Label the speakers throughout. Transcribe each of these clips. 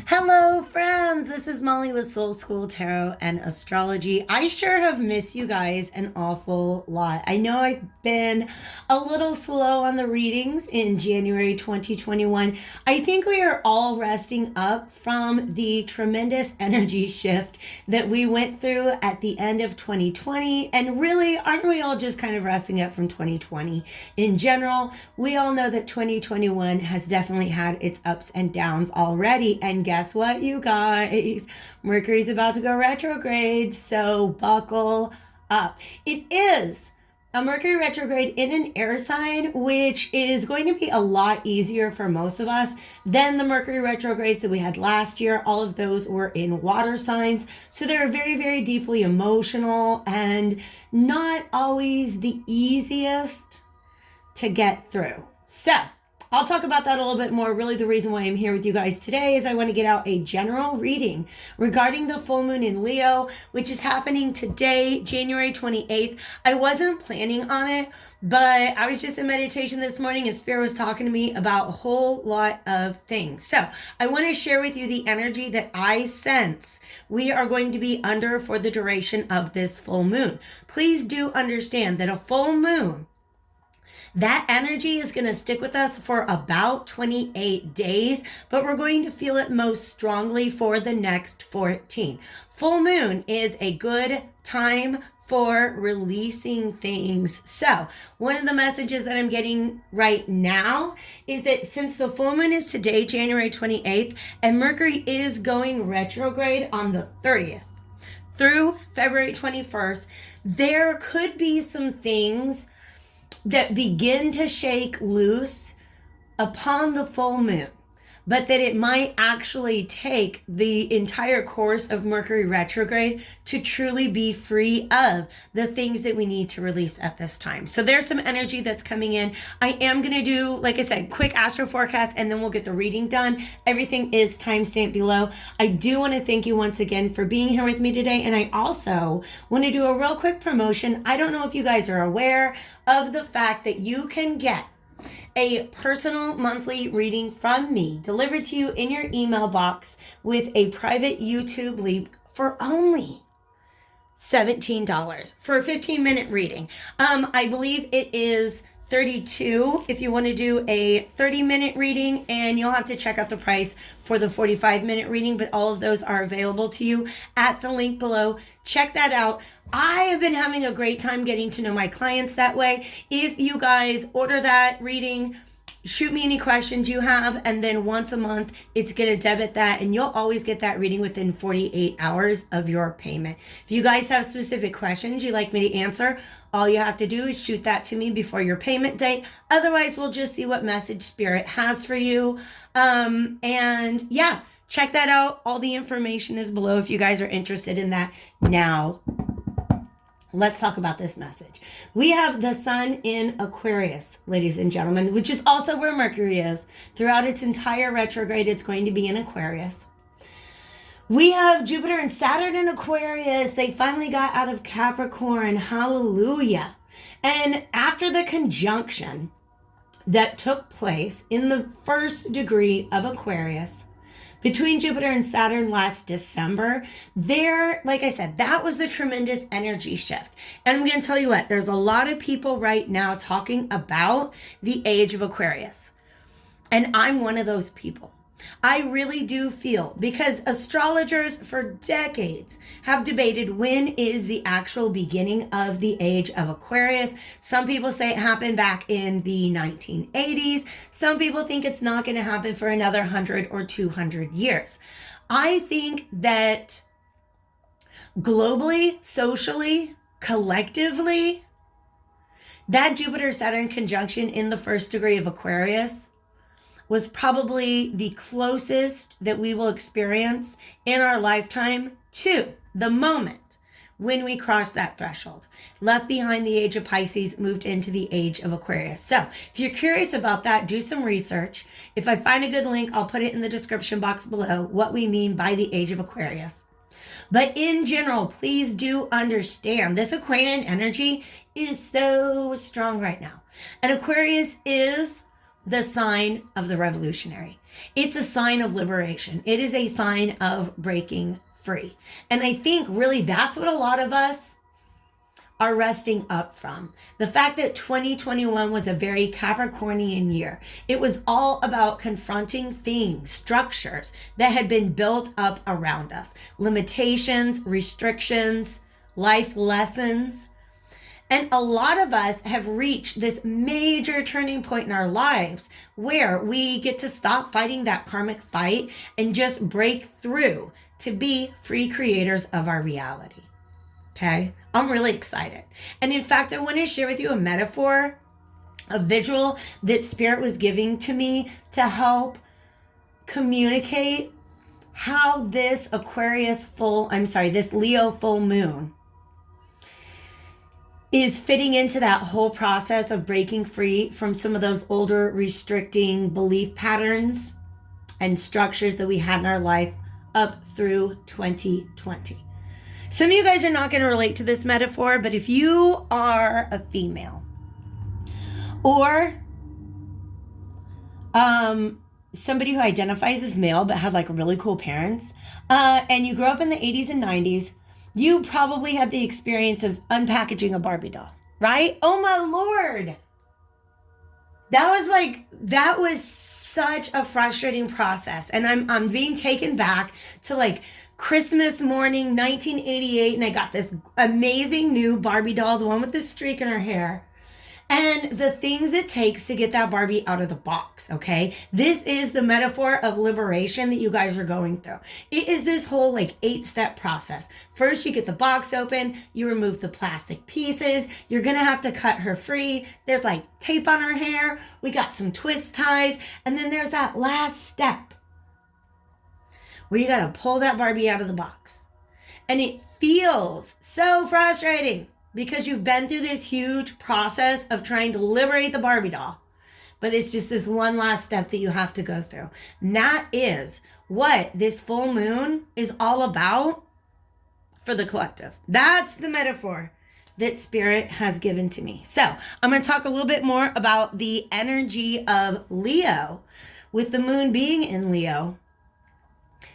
Speaker 1: Hello, friends. This is Molly with Soul School Tarot and Astrology. I sure have missed you guys an awful lot. I know I've been a little slow on the readings in January 2021. I think we are all resting up from the tremendous energy shift that we went through at the end of 2020. And really, aren't we all just kind of resting up from 2020 in general? We all know that 2021 has definitely had its ups and downs already. And guess what, you guys? Mercury's about to go retrograde, so buckle up. It is a Mercury retrograde in an air sign, which is going to be a lot easier for most of us than the Mercury retrogrades that we had last year. All of those were in water signs, so they're very, very deeply emotional and not always the easiest to get through. So I'll talk about that a little bit more. Really, the reason why I'm here with you guys today is I want to get out a general reading regarding the full moon in Leo, which is happening today, January 28th. I wasn't planning on it, but I was just in meditation this morning and Spirit was talking to me about a whole lot of things. So I want to share with you the energy that I sense we are going to be under for the duration of this full moon. Please do understand that a full moon, that energy is going to stick with us for about 28 days, but we're going to feel it most strongly for the next 14. Full moon is a good time for releasing things. So one of the messages that I'm getting right now is that since the full moon is today, January 28th, and Mercury is going retrograde on the 30th through February 21st, there could be some things that begin to shake loose upon the full moon, but that it might actually take the entire course of Mercury retrograde to truly be free of the things that we need to release at this time. So there's some energy that's coming in. I am going to do, like I said, quick astro forecast, and then we'll get the reading done. Everything is timestamped below. I do want to thank you once again for being here with me today. And I also want to do a real quick promotion. I don't know if you guys are aware of the fact that you can get a personal monthly reading from me delivered to you in your email box with a private YouTube link for only $17 for a 15-minute reading. I believe it is $32 if you want to do a 30-minute reading, and you'll have to check out the price for the 45-minute reading, but all of those are available to you at the link below. Check that out. I have been having a great time getting to know my clients that way. If you guys order that reading, shoot me any questions you have, and then once a month, it's going to debit that, and you'll always get that reading within 48 hours of your payment. If you guys have specific questions you'd like me to answer, all you have to do is shoot that to me before your payment date. Otherwise, we'll just see what message Spirit has for you. And yeah, check that out. All the information is below if you guys are interested in that. Now, let's talk about this message. We have the sun in Aquarius, ladies and gentlemen, which is also where Mercury is. Throughout its entire retrograde, it's going to be in Aquarius. We have Jupiter and Saturn in Aquarius. They finally got out of Capricorn. Hallelujah. And after the conjunction that took place in the first degree of Aquarius, between Jupiter and Saturn last December, there, like I said, that was the tremendous energy shift. And I'm going to tell you what, there's a lot of people right now talking about the age of Aquarius. And I'm one of those people. I really do feel, because astrologers for decades have debated when is the actual beginning of the age of Aquarius. Some people say it happened back in the 1980s. Some people think it's not going to happen for another 100 or 200 years. I think that globally, socially, collectively, that Jupiter-Saturn conjunction in the first degree of Aquarius was probably the closest that we will experience in our lifetime to the moment when we crossed that threshold. Left behind the age of Pisces, moved into the age of Aquarius. So if you're curious about that, do some research. If I find a good link, I'll put it in the description box below what we mean by the age of Aquarius. But in general, please do understand this Aquarian energy is so strong right now. And Aquarius is the sign of the revolutionary. It's a sign of liberation. It is a sign of breaking free. And I think really that's what a lot of us are resting up from. The fact that 2021 was a very Capricornian year. It was all about confronting things, structures that had been built up around us, limitations, restrictions, life lessons. And a lot of us have reached this major turning point in our lives where we get to stop fighting that karmic fight and just break through to be free creators of our reality. Okay, I'm really excited. And in fact, I want to share with you a metaphor, a visual that Spirit was giving to me to help communicate how this this Leo full moon is fitting into that whole process of breaking free from some of those older restricting belief patterns and structures that we had in our life up through 2020. Some of you guys are not going to relate to this metaphor, but if you are a female or somebody who identifies as male but had like really cool parents, and you grew up in the 80s and 90s, you probably had the experience of unpackaging a Barbie doll, right? Oh my Lord. That was such a frustrating process. And I'm being taken back to like Christmas morning, 1988, and I got this amazing new Barbie doll, the one with the streak in her hair, and the things it takes to get that Barbie out of the box, okay? This is the metaphor of liberation that you guys are going through. It is this whole like 8-step process. First, you get the box open, you remove the plastic pieces, you're gonna have to cut her free. There's like tape on her hair, we got some twist ties, and then there's that last step where you gotta pull that Barbie out of the box. And it feels so frustrating because you've been through this huge process of trying to liberate the Barbie doll. But it's just this one last step that you have to go through. And that is what this full moon is all about for the collective. That's the metaphor that Spirit has given to me. So I'm going to talk a little bit more about the energy of Leo, with the moon being in Leo,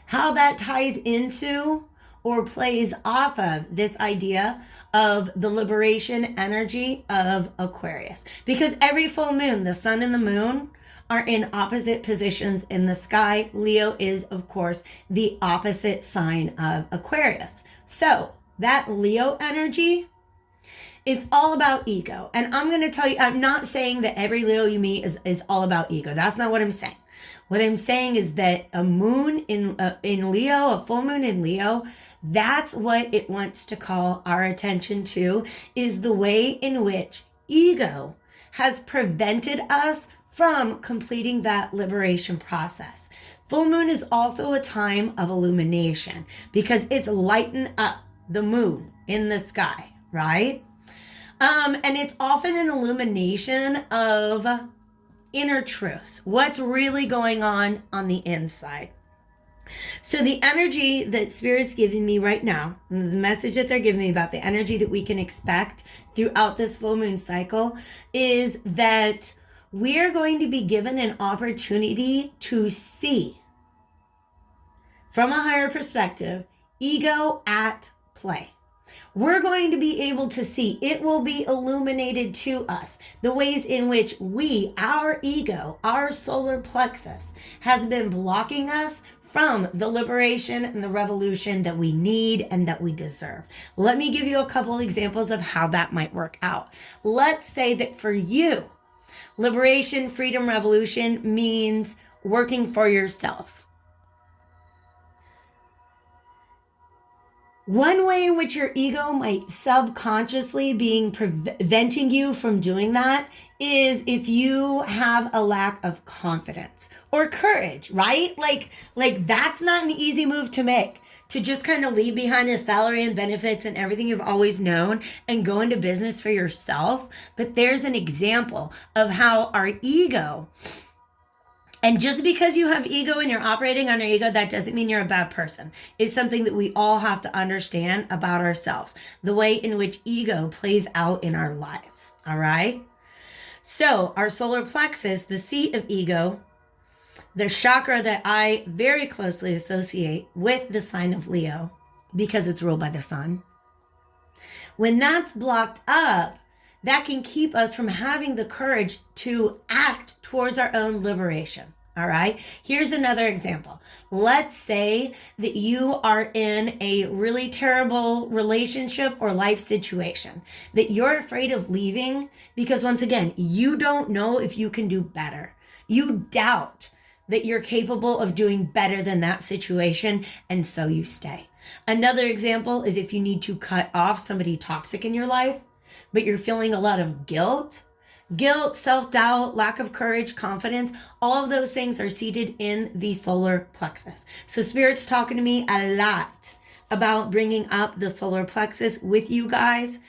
Speaker 1: how that ties into or plays off of this idea of the liberation energy of Aquarius. Because every full moon, the sun and the moon are in opposite positions in the sky. Leo is, of course, the opposite sign of Aquarius. So that Leo energy, it's all about ego. And I'm going to tell you, I'm not saying that every Leo you meet is all about ego. That's not what I'm saying. What I'm saying is that a moon in Leo, a full moon in Leo, that's what it wants to call our attention to, is the way in which ego has prevented us from completing that liberation process. Full moon is also a time of illumination because it's lighting up the moon in the sky, right? And it's often an illumination of inner truths, what's really going on the inside. So the energy that Spirit's giving me right now, and the message that they're giving me about the energy that we can expect throughout this full moon cycle, is that we're going to be given an opportunity to see from a higher perspective, ego at play. We're going to be able to see, it will be illuminated to us, the ways in which our ego, our solar plexus, has been blocking us from the liberation and the revolution that we need and that we deserve. Let me give you a couple examples of how that might work out. Let's say that for you, liberation, freedom, revolution means working for yourself. One way in which your ego might subconsciously being preventing you from doing that is if you have a lack of confidence or courage, right? Like that's not an easy move to make, to just kind of leave behind a salary and benefits and everything you've always known and go into business for yourself. But there's an example of how our ego, and just because you have ego and you're operating on your ego, that doesn't mean you're a bad person. It's something that we all have to understand about ourselves, the way in which ego plays out in our lives, all right? So our solar plexus, the seat of ego, the chakra that I very closely associate with the sign of Leo because it's ruled by the sun. When that's blocked up, that can keep us from having the courage to act towards our own liberation. All right. Here's another example. Let's say that you are in a really terrible relationship or life situation that you're afraid of leaving because, once again, you don't know if you can do better. You doubt that you're capable of doing better than that situation, and so you stay. Another example is if you need to cut off somebody toxic in your life, but you're feeling a lot of guilt, self-doubt, lack of courage, confidence, all of those things are seated in the solar plexus. So Spirit's talking to me a lot about bringing up the solar plexus with you guys.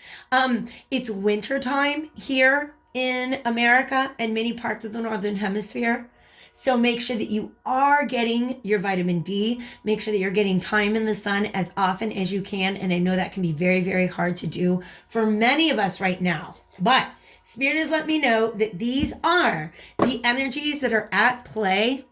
Speaker 1: It's winter time here in America and many parts of the Northern Hemisphere. So make sure that you are getting your vitamin D. Make sure that you're getting time in the sun as often as you can. And I know that can be very, very hard to do for many of us right now. But Spirit has let me know that these are the energies that are at play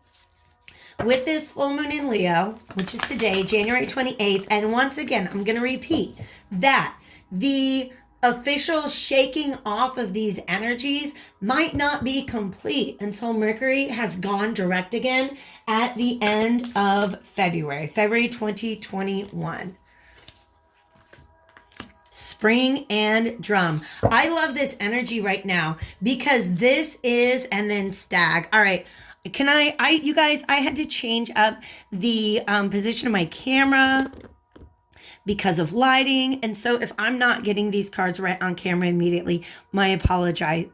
Speaker 1: with this full moon in Leo, which is today, January 28th. And once again, I'm going to repeat that the official shaking off of these energies might not be complete until Mercury has gone direct again at the end of February 2021. Spring and drum. I love this energy right now because this is, and then stag. All right. You guys, I had to change up the position of my camera because of lighting. And so if I'm not getting these cards right on camera immediately, my apologies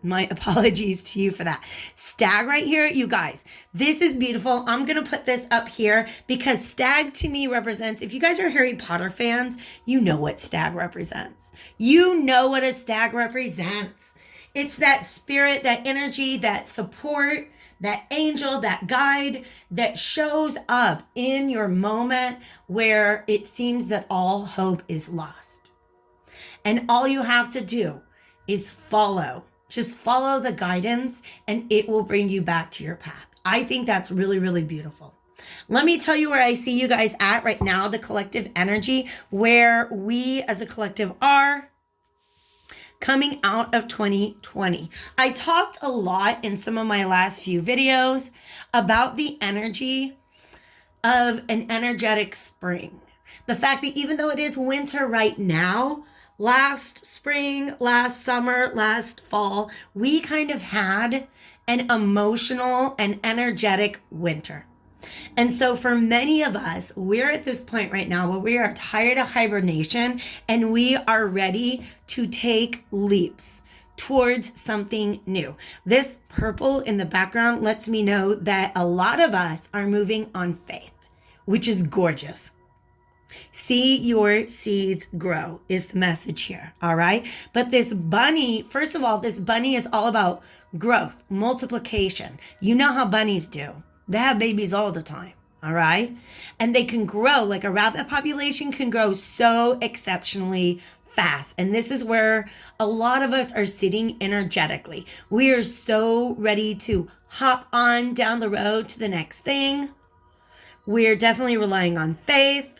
Speaker 1: to you for that. Stag right here, you guys, this is beautiful. I'm going to put this up here because stag to me represents, if you guys are Harry Potter fans, you know what stag represents. You know what a stag represents. It's that spirit, that energy, that support, that angel, that guide that shows up in your moment where it seems that all hope is lost. And all you have to do is follow. Just follow the guidance and it will bring you back to your path. I think that's really, really beautiful. Let me tell you where I see you guys at right now, the collective energy, where we as a collective are coming out of 2020. I talked a lot in some of my last few videos about the energy of an energetic spring. The fact that even though it is winter right now, last spring, last summer, last fall, we kind of had an emotional and energetic winter. And so for many of us, we're at this point right now where we are tired of hibernation and we are ready to take leaps towards something new. This purple in the background lets me know that a lot of us are moving on faith, which is gorgeous. See your seeds grow is the message here, all right? But this bunny, first of all, this bunny is all about growth, multiplication. You know how bunnies do. They have babies all the time, all right? And they can grow, like a rabbit population can grow so exceptionally fast. And this is where a lot of us are sitting energetically. We are so ready to hop on down the road to the next thing. We're definitely relying on faith.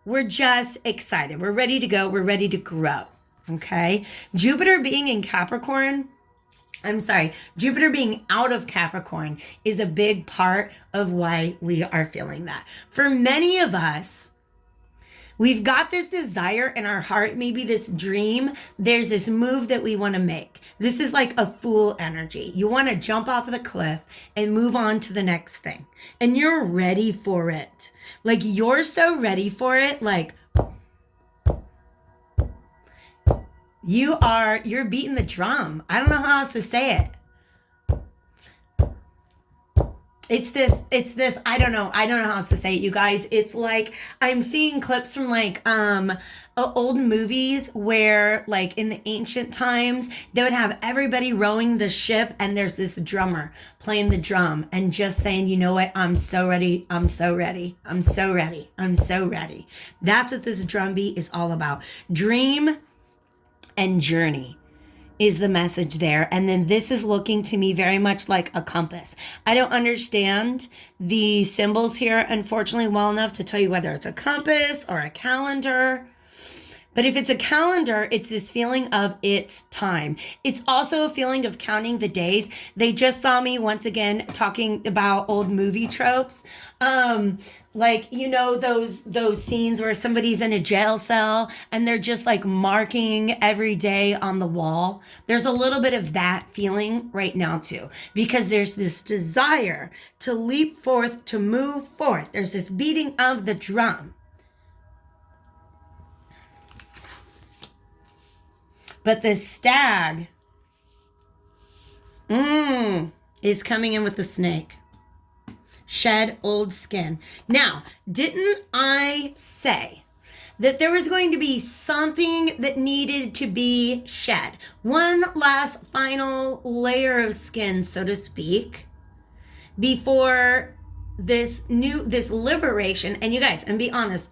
Speaker 1: We're just excited. We're ready to go. We're ready to grow, okay? Jupiter being out of Capricorn is a big part of why we are feeling that. For many of us, we've got this desire in our heart, maybe this dream. There's this move that we want to make. This is like a fool energy. You want to jump off of the cliff and move on to the next thing. And you're ready for it. Like you're so ready for it. Like you're beating the drum. I don't know how else to say it. It's this, I don't know how else to say it, you guys. It's like, I'm seeing clips from like, old movies where like in the ancient times, they would have everybody rowing the ship and there's this drummer playing the drum and just saying, you know what? I'm so ready. I'm so ready. I'm so ready. I'm so ready. That's what this drum beat is all about. Dream and journey is the message there. And then this is looking to me very much like a compass. I don't understand the symbols here, unfortunately, well enough to tell you whether it's a compass or a calendar. But if it's a calendar, it's this feeling of it's time. It's also a feeling of counting the days. They just saw me once again talking about old movie tropes. Like, you know, those scenes where somebody's in a jail cell and they're just like marking every day on the wall. There's a little bit of that feeling right now too, because there's this desire to leap forth, to move forth. There's this beating of the drum. But the stag is coming in with the snake. Shed old skin. Now, didn't I say that there was going to be something that needed to be shed? One last final layer of skin, so to speak, before this liberation. And you guys, and be honest,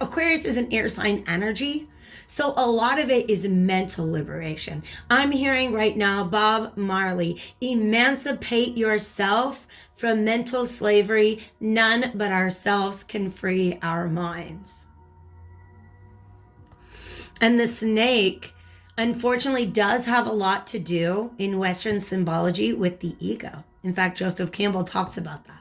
Speaker 1: Aquarius is an air sign energy. So a lot of it is mental liberation. I'm hearing right now, Bob Marley, emancipate yourself from mental slavery. None but ourselves can free our minds. And the snake, unfortunately, does have a lot to do in Western symbology with the ego. In fact, Joseph Campbell talks about that.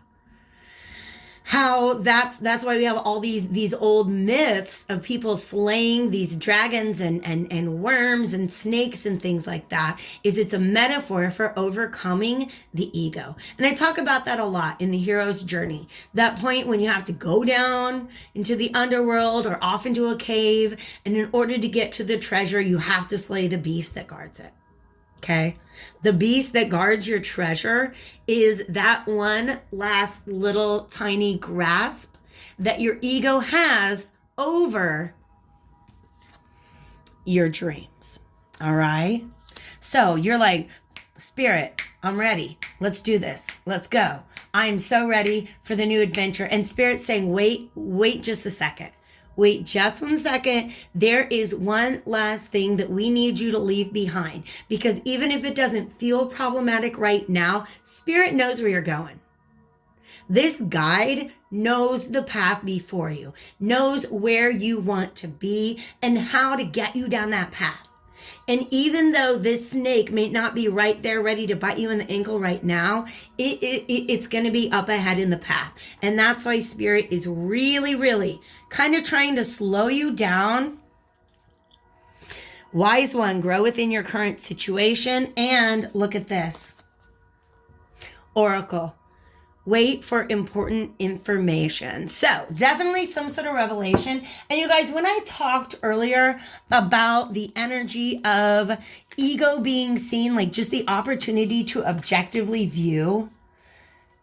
Speaker 1: How that's why we have all these old myths of people slaying these dragons and worms and snakes and things like that, is it's a metaphor for overcoming the ego. And I talk about that a lot in the hero's journey. That point when you have to go down into the underworld or off into a cave, and in order to get to the treasure, you have to slay the beast that guards it. Okay? The beast that guards your treasure is that one last little tiny grasp that your ego has over your dreams. All right? So you're like, Spirit, I'm ready. Let's do this. Let's go. I'm so ready for the new adventure. And Spirit's saying, wait just a second. Wait just 1 second. There is one last thing that we need you to leave behind. Because even if it doesn't feel problematic right now, Spirit knows where you're going. This guide knows the path before you, knows where you want to be and how to get you down that path. And even though this snake may not be right there ready to bite you in the ankle right now, it's going to be up ahead in the path. And that's why Spirit is really, really kind of trying to slow you down. Wise one, grow within your current situation. And look at this. Oracle. Wait for important information. So definitely some sort of revelation. And you guys, when I talked earlier about the energy of ego being seen, like just the opportunity to objectively view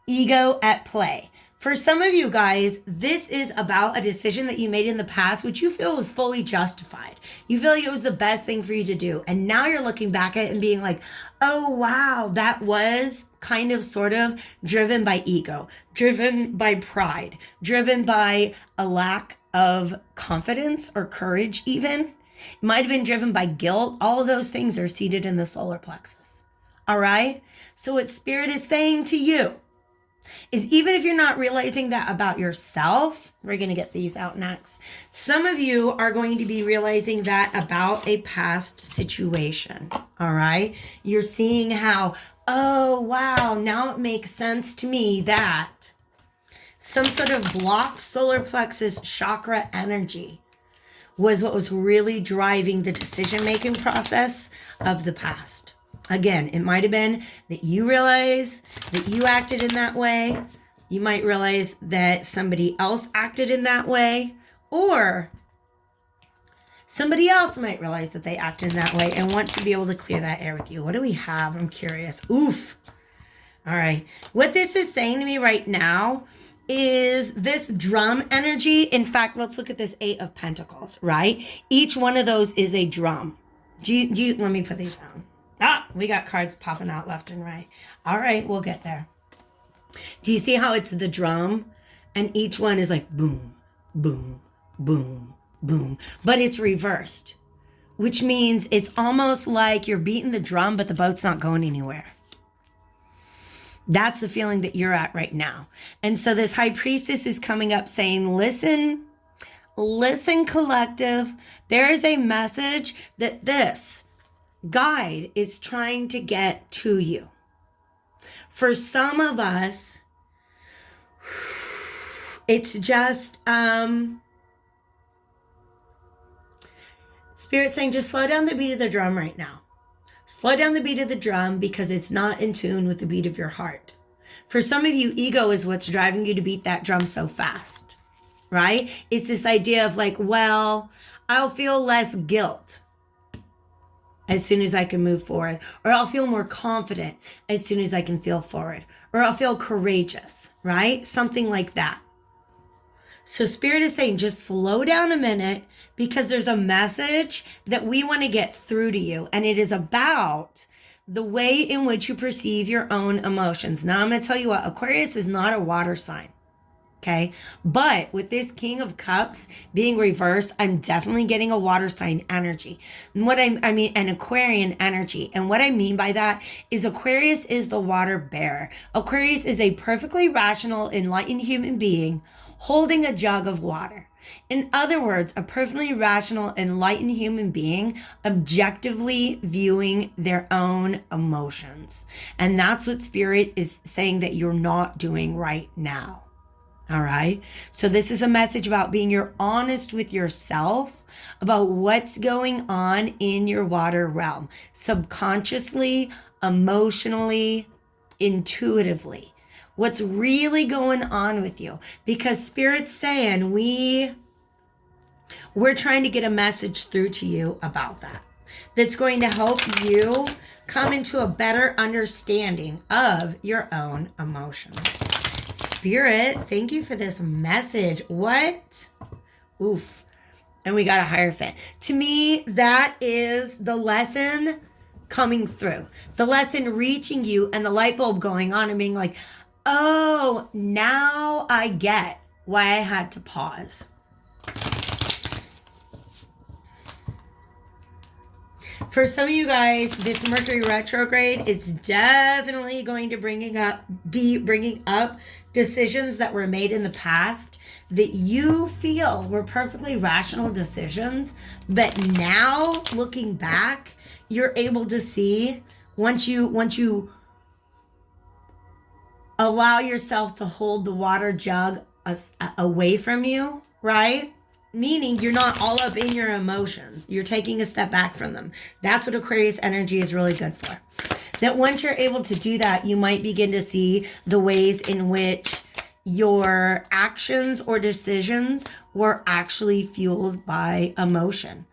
Speaker 1: ego at play. For some of you guys, this is about a decision that you made in the past, which you feel was fully justified. You feel like it was the best thing for you to do. And now you're looking back at it and being like, oh, wow, that was kind of sort of driven by ego, driven by pride, driven by a lack of confidence or courage even. It might have been driven by guilt. All of those things are seated in the solar plexus. All right? So what Spirit is saying to you is, even if you're not realizing that about yourself, we're going to get these out next. Some of you are going to be realizing that about a past situation. All right. You're seeing how, oh, wow, now it makes sense to me that some sort of blocked solar plexus chakra energy was what was really driving the decision-making process of the past. Again, it might have been that you realize that you acted in that way. You might realize that somebody else acted in that way, or somebody else might realize that they acted in that way and want to be able to clear that air with you. What do we have? I'm curious. Oof. All right. What this is saying to me right now is this drum energy. In fact, let's look at this 8 of Pentacles, right? Each one of those is a drum. Let me put these down. We got cards popping out left and right. All right, we'll get there. Do you see how it's the drum? And each one is like boom, boom, boom, boom. But it's reversed. which means it's almost like you're beating the drum, but the boat's not going anywhere. That's the feeling that you're at right now. And so this high priestess is coming up saying, listen, collective. There is a message that this guide is trying to get to you. For some of us, it's just, Spirit saying, just slow down the beat of the drum right now. Slow down the beat of the drum because it's not in tune with the beat of your heart. For some of you, ego is what's driving you to beat that drum so fast, right? It's this idea of like, well, I'll feel less guilt as soon as I can move forward, or I'll feel more confident as soon as I can feel forward, or I'll feel courageous, right? Something like that. So Spirit is saying, just slow down a minute because there's a message that we want to get through to you. And it is about the way in which you perceive your own emotions. Now, I'm going to tell you what, Aquarius is not a water sign. Okay. But with this King of Cups being reversed, I'm definitely getting a water sign energy. And what I mean, an Aquarian energy. And what I mean by that is Aquarius is the water bearer. Aquarius is a perfectly rational, enlightened human being holding a jug of water. In other words, a perfectly rational, enlightened human being objectively viewing their own emotions. And that's what Spirit is saying that you're not doing right now. All right. So this is a message about being honest with yourself about what's going on in your water realm, subconsciously, emotionally, intuitively. What's really going on with you? Because Spirit's saying we're trying to get a message through to you about that. That's going to help you come into a better understanding of your own emotions. Spirit, thank you for this message. What? Oof. And we got a Hierophant. To me, that is the lesson coming through. The lesson reaching you and the light bulb going on and being like, oh, now I get why I had to pause. For some of you guys, this Mercury retrograde is definitely going to be bringing up decisions that were made in the past that you feel were perfectly rational decisions, but now looking back, you're able to see once you allow yourself to hold the water jug away from you, right? Meaning you're not all up in your emotions. You're taking a step back from them. That's what Aquarius energy is really good for. That once you're able to do that, you might begin to see the ways in which your actions or decisions were actually fueled by emotion.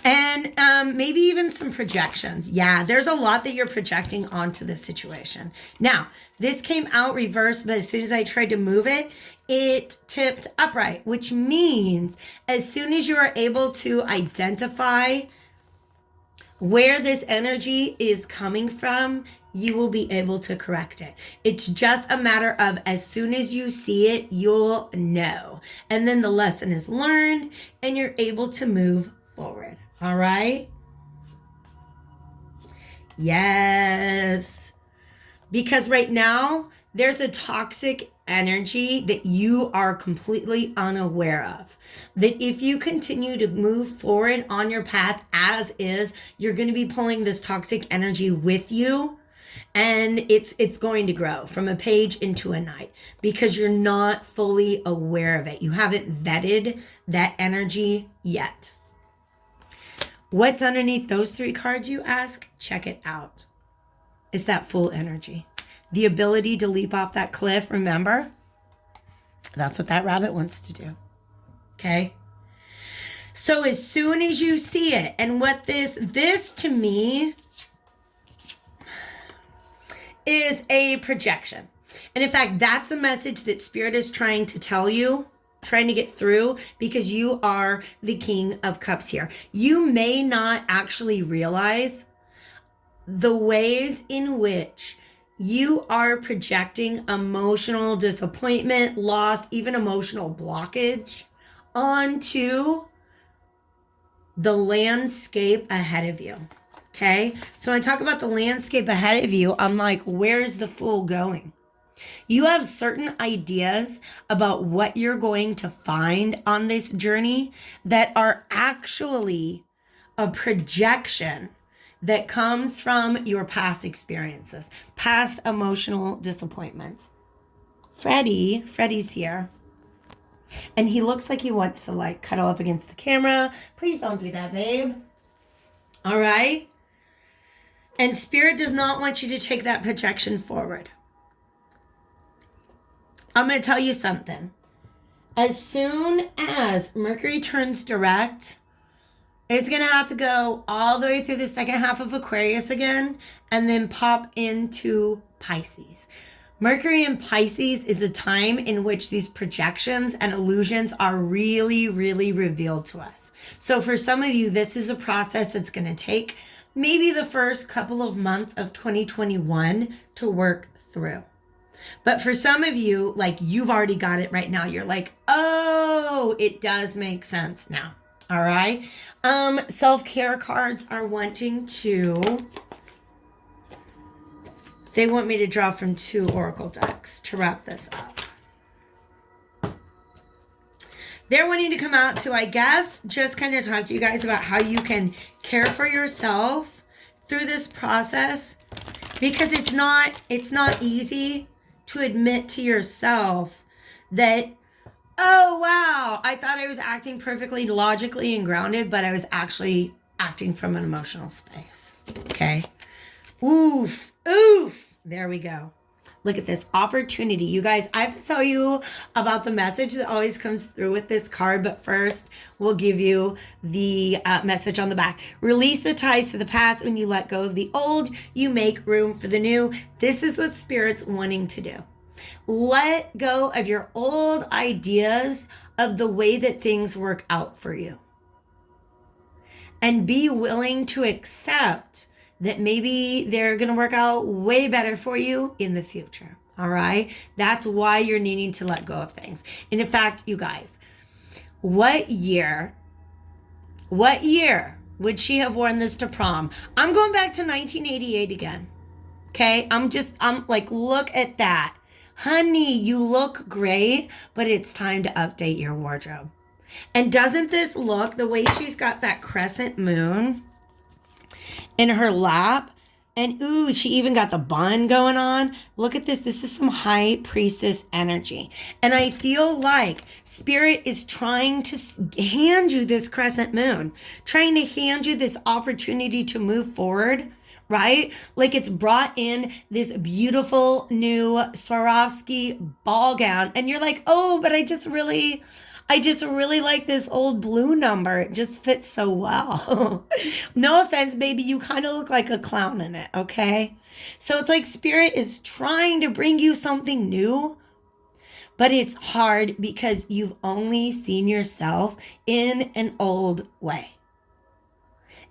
Speaker 1: And maybe even some projections. Yeah, there's a lot that you're projecting onto this situation. Now, this came out reversed, but as soon as I tried to move it, it tipped upright, which means as soon as you are able to identify where this energy is coming from, you will be able to correct it. It's just a matter of as soon as you see it, you'll know. And then the lesson is learned and you're able to move forward. All right? Yes. Because right now, there's a toxic energy that you are completely unaware of. That if you continue to move forward on your path as is, you're going to be pulling this toxic energy with you. And it's going to grow from a page into a night because you're not fully aware of it. You haven't vetted that energy yet. What's underneath those three cards, you ask? Check it out. It's that full energy. The ability to leap off that cliff, remember? That's what that rabbit wants to do. Okay? So as soon as you see it, and what this to me is a projection. And in fact, that's a message that Spirit is trying to tell you, trying to get through, because you are the King of Cups here. You may not actually realize the ways in which you are projecting emotional disappointment, loss, even emotional blockage onto the landscape ahead of you. Okay? So when I talk about the landscape ahead of you, I'm like, where's the Fool going? You have certain ideas about what you're going to find on this journey that are actually a projection that comes from your past experiences, past emotional disappointments. Freddie's here. And he looks like he wants to like cuddle up against the camera. Please don't do that, babe. All right? And Spirit does not want you to take that projection forward. I'm going to tell you something. As soon as Mercury turns direct, it's going to have to go all the way through the second half of Aquarius again and then pop into Pisces. Mercury in Pisces is a time in which these projections and illusions are really, really revealed to us. So for some of you, this is a process that's going to take maybe the first couple of months of 2021 to work through. But for some of you, like you've already got it right now. You're like, oh, it does make sense now. All right. Self-care cards are wanting to, they want me to draw from 2 oracle decks to wrap this up. They're wanting to come out to, I guess, just kind of talk to you guys about how you can care for yourself through this process, because it's not easy to admit to yourself that, oh, wow, I thought I was acting perfectly logically and grounded, but I was actually acting from an emotional space. Okay. Oof. There we go. Look at this opportunity. You guys, I have to tell you about the message that always comes through with this card, but first we'll give you the message on the back. Release the ties to the past. When you let go of the old, you make room for the new. This is what Spirit's wanting to do. Let go of your old ideas of the way that things work out for you. And be willing to accept that maybe they're going to work out way better for you in the future. All right? That's why you're needing to let go of things. And in fact, you guys, what year would she have worn this to prom? I'm going back to 1988 again. Okay? I'm like, look at that. Honey, you look great, but it's time to update your wardrobe. And doesn't this look, the way she's got that crescent moon in her lap, and ooh, she even got the bun going on. Look at this. This is some high priestess energy. And I feel like Spirit is trying to hand you this crescent moon, trying to hand you this opportunity to move forward, right? Like it's brought in this beautiful new Swarovski ball gown. And you're like, oh, but I just really like this old blue number. It just fits so well. No offense, baby. You kind of look like a clown in it, okay? So it's like Spirit is trying to bring you something new, but it's hard because you've only seen yourself in an old way.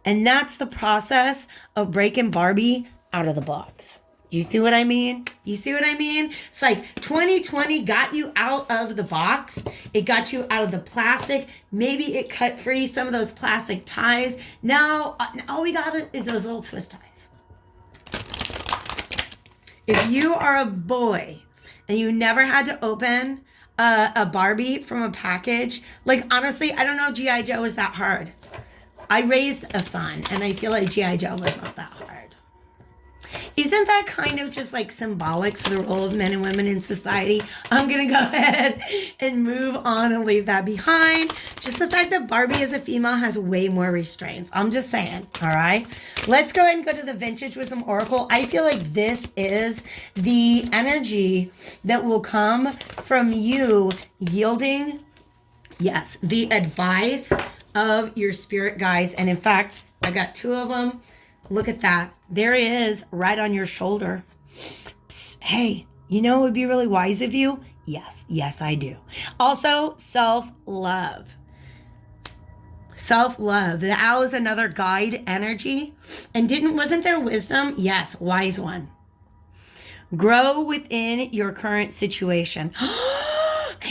Speaker 1: And that's the process of breaking Barbie out of the box. You see what I mean? It's like 2020 got you out of the box. It got you out of the plastic. Maybe it cut free some of those plastic ties. Now, all we got is those little twist ties. If you are a boy and you never had to open a Barbie from a package, like honestly, I don't know G.I. Joe was that hard. I raised a son and I feel like G.I. Joe was not that hard. Isn't that kind of just like symbolic for the role of men and women in society? I'm going to go ahead and move on and leave that behind. Just the fact that Barbie as a female has way more restraints. I'm just saying. All right. Let's go ahead and go to the Vintage Wisdom Oracle. I feel like this is the energy that will come from you yielding, yes, the advice of your spirit guides. And in fact, I got 2 of them. Look at that. There it is right on your shoulder. Psst, hey, you know what would be really wise of you? Yes, I do. Also, self-love. Self-love. The owl is another guide energy. And wasn't there wisdom? Yes, wise one. Grow within your current situation.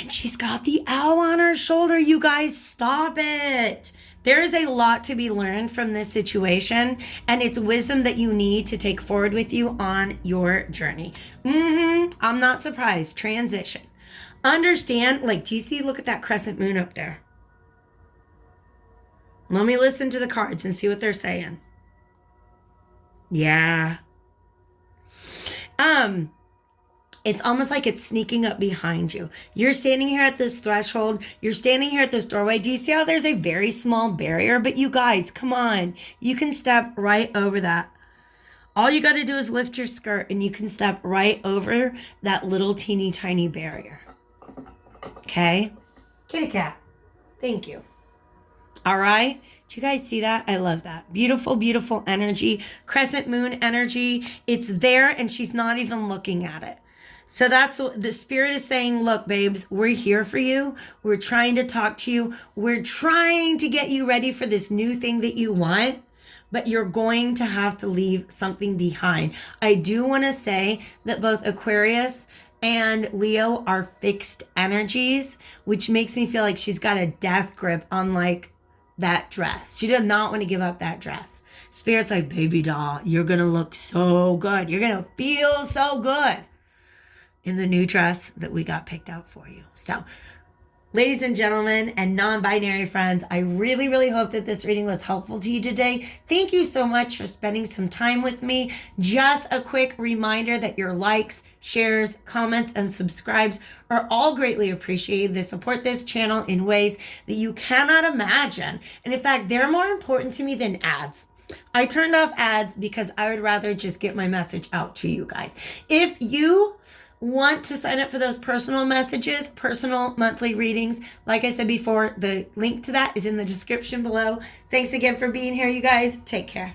Speaker 1: And she's got the owl on her shoulder. You guys, stop it. There is a lot to be learned from this situation, and it's wisdom that you need to take forward with you on your journey. I'm not surprised. Transition. Understand, like, do you see, look at that crescent moon up there. Let me listen to the cards and see what they're saying. Yeah. It's almost like it's sneaking up behind you. You're standing here at this threshold. You're standing here at this doorway. Do you see how there's a very small barrier? But you guys, come on. You can step right over that. All you got to do is lift your skirt and you can step right over that little teeny tiny barrier. Okay? Kitty cat. Thank you. All right? Do you guys see that? I love that. Beautiful, beautiful energy. Crescent moon energy. It's there and she's not even looking at it. So that's what the spirit is saying. Look, babes, we're here for you. We're trying to talk to you. We're trying to get you ready for this new thing that you want, but you're going to have to leave something behind. I do want to say that both Aquarius and Leo are fixed energies, which makes me feel like she's got a death grip on like that dress. She does not want to give up that dress. Spirit's like, baby doll, you're going to look so good. You're going to feel so good in the new dress that we got picked out for you. So, ladies and gentlemen and non-binary friends, I really, really hope that this reading was helpful to you today. Thank you so much for spending some time with me. Just a quick reminder that your likes, shares, comments, and subscribes are all greatly appreciated. They support this channel in ways that you cannot imagine. And in fact, they're more important to me than ads. I turned off ads because I would rather just get my message out to you guys. If you want to sign up for those personal messages, personal monthly readings, like I said before, the link to that is in the description below. Thanks again for being here, you guys. Take care.